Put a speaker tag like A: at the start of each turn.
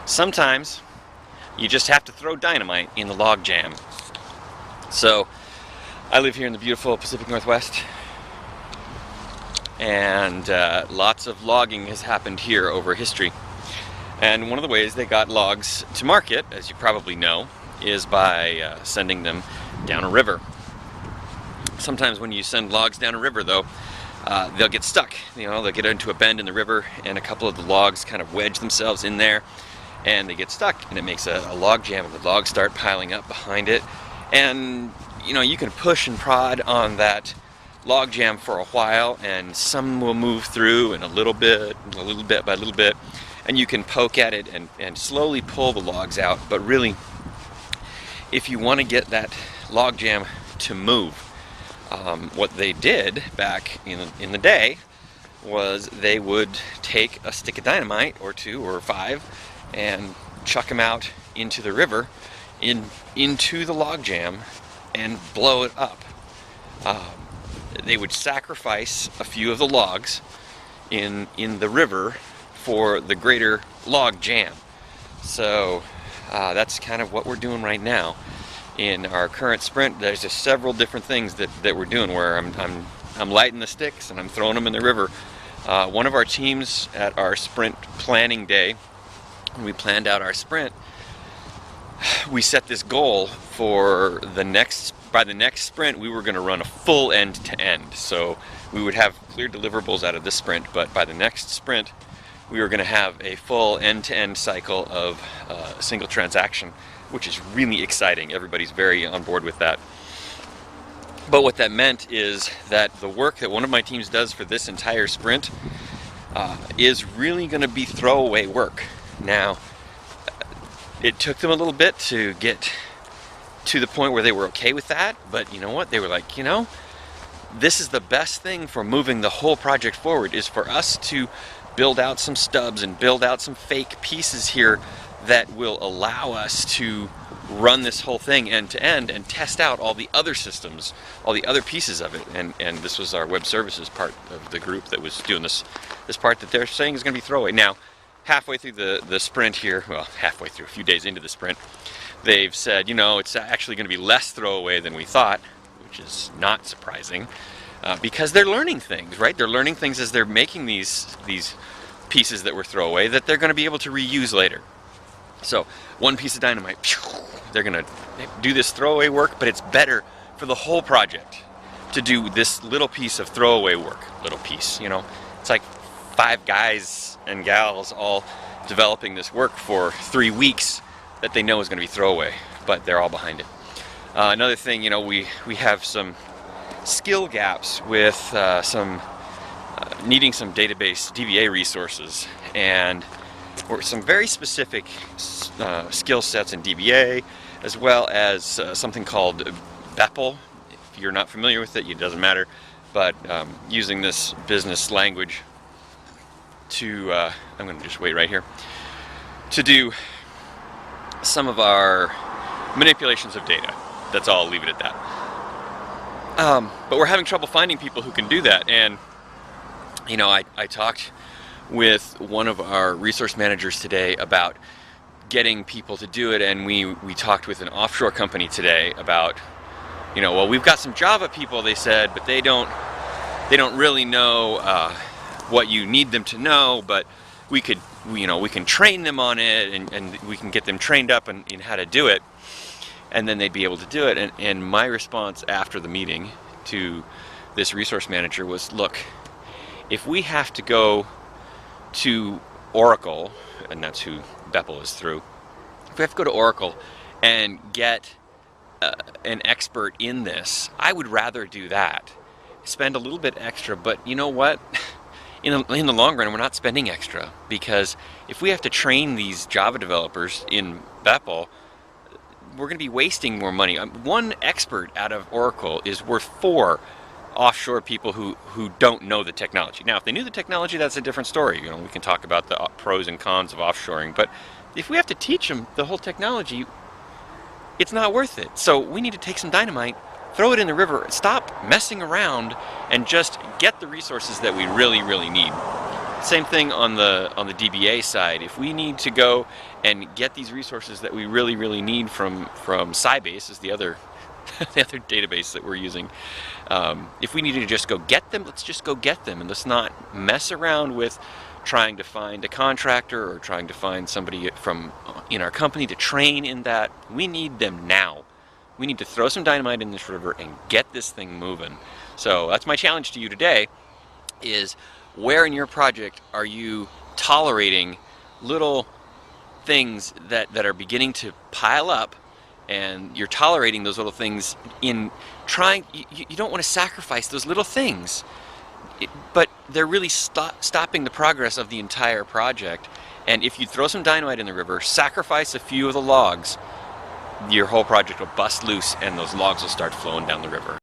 A: sometimes you just have to throw dynamite in the log jam. So I live here in the beautiful Pacific Northwest, and lots of logging has happened here over history. And one of the ways they got logs to market, as you probably know, is by sending them down a river. Sometimes when you send logs down a river, though, they'll get stuck. They'll get into a bend in the river, and a couple of the logs kind of wedge themselves in there, and they get stuck, and it makes a log jam, and the logs start piling up behind it. And you can push and prod on that log jam for a while, and some will move through, and a little bit by little bit, and you can poke at it and slowly pull the logs out. But really, if you want to get that log jam to move, what they did back in the day was they would take a stick of dynamite or 2 or 5 and chuck them out into the river, into the log jam, and blow it up. They would sacrifice a few of the logs in the river for the greater log jam. So that's kind of what we're doing right now. In our current sprint, there's just several different things that we're doing where I'm lighting the sticks and I'm throwing them in the river. One of our teams at our sprint planning day, when we planned out our sprint, we set this goal for by the next sprint we were going to run a full end-to-end. So we would have clear deliverables out of this sprint, but by the next sprint we were going to have a full end-to-end cycle of a single transaction, which is really exciting. Everybody's very on board with that. But what that meant is that the work that one of my teams does for this entire sprint is really going to be throwaway work. Now, it took them a little bit to get to the point where they were okay with that, but you know what? They were like, this is the best thing for moving the whole project forward, is for us to build out some stubs and build out some fake pieces here that will allow us to run this whole thing end to end and test out all the other systems, all the other pieces of it. And this was our web services part of the group that was doing this part that they're saying is going to be throwaway. Now, halfway through the sprint here, well, halfway through, a few days into the sprint, they've said, it's actually going to be less throwaway than we thought, which is not surprising, because they're learning things, right? They're learning things as they're making these pieces that were throwaway that they're going to be able to reuse later. So, one piece of dynamite, they're going to do this throwaway work, but it's better for the whole project to do this little piece of throwaway work. Little piece, it's like 5 guys and gals all developing this work for 3 weeks that they know is going to be throwaway, but they're all behind it. Another thing, we have some skill gaps with needing some database DBA resources, and some very specific skill sets in DBA, as well as something called BEPL. If you're not familiar with it, it doesn't matter, but using this business language to, I'm going to just wait right here, to do some of our manipulations of data. That's all, I'll leave it at that. But we're having trouble finding people who can do that, and I talked with one of our resource managers today about getting people to do it, and we talked with an offshore company today about, well, we've got some Java people, they said, but they don't really know what you need them to know, but we can train them on it, and we can get them trained up in how to do it, and then they'd be able to do it. And my response after the meeting to this resource manager was, look, if we have to go to Oracle, and that's who BEPL is through, if we have to go to Oracle and get an expert in this, I would rather do that. Spend a little bit extra, but you know what? In the long run, we're not spending extra, because if we have to train these Java developers in BEPL, we're going to be wasting more money. One expert out of Oracle is worth 4 offshore people who don't know the technology. Now, if they knew the technology, that's a different story. We can talk about the pros and cons of offshoring. But if we have to teach them the whole technology, it's not worth it. So we need to take some dynamite, throw it in the river, stop messing around, and just get the resources that we really, really need. Same thing on the DBA side. If we need to go and get these resources that we really need from Sybase, is the other the other database that we're using. If we need to just go get them, let's just go get them, and let's not mess around with trying to find a contractor or trying to find somebody from in our company to train in that. We need them now. We need to throw some dynamite in this river and get this thing moving. So that's my challenge to you today, is where in your project are you tolerating little things that are beginning to pile up, and you're tolerating those little things in trying, you don't want to sacrifice those little things, but they're really stopping the progress of the entire project. And if you throw some dynamite in the river, sacrifice a few of the logs, your whole project will bust loose and those logs will start flowing down the river.